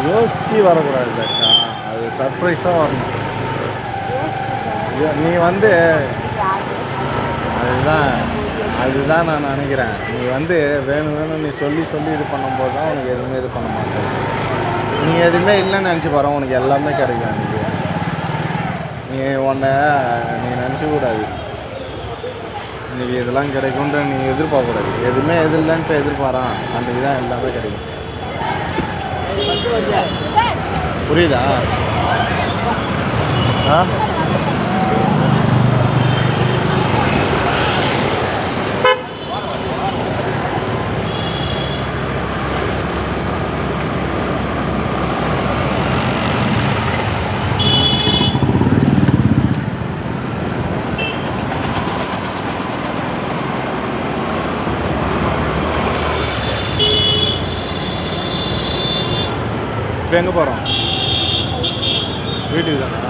யோசிச்சு வரக்கூடாது தாச்சா, அது சர்ப்ரைஸாக வரணும். நீ வந்து அதுதான் அதுதான் நான் நினைக்கிறேன். நீ வந்து வேணும் நீ சொல்லி இது பண்ணும்போது தான் உனக்கு எதுவுமே இது பண்ண மாட்டேன். நீ எதுவுமே இல்லைன்னு நினச்சி பாரு, உனக்கு எல்லாமே கிடைக்கும். அன்றைக்கி நீ உன்னை நீ நினச்சிக்கூடாது இன்றைக்கி இதெல்லாம் கிடைக்குன்ற நீ எதிர்பார்க்கக்கூடாது. எதுவுமே எது இல்லைன்ட்டு எதிர்பாரான், அன்றைக்கி தான் எல்லாமே கிடைக்கும். புரியுதா? ஆ இப்போ எங்கே போகிறோம்? வீட்டுக்கு தானே.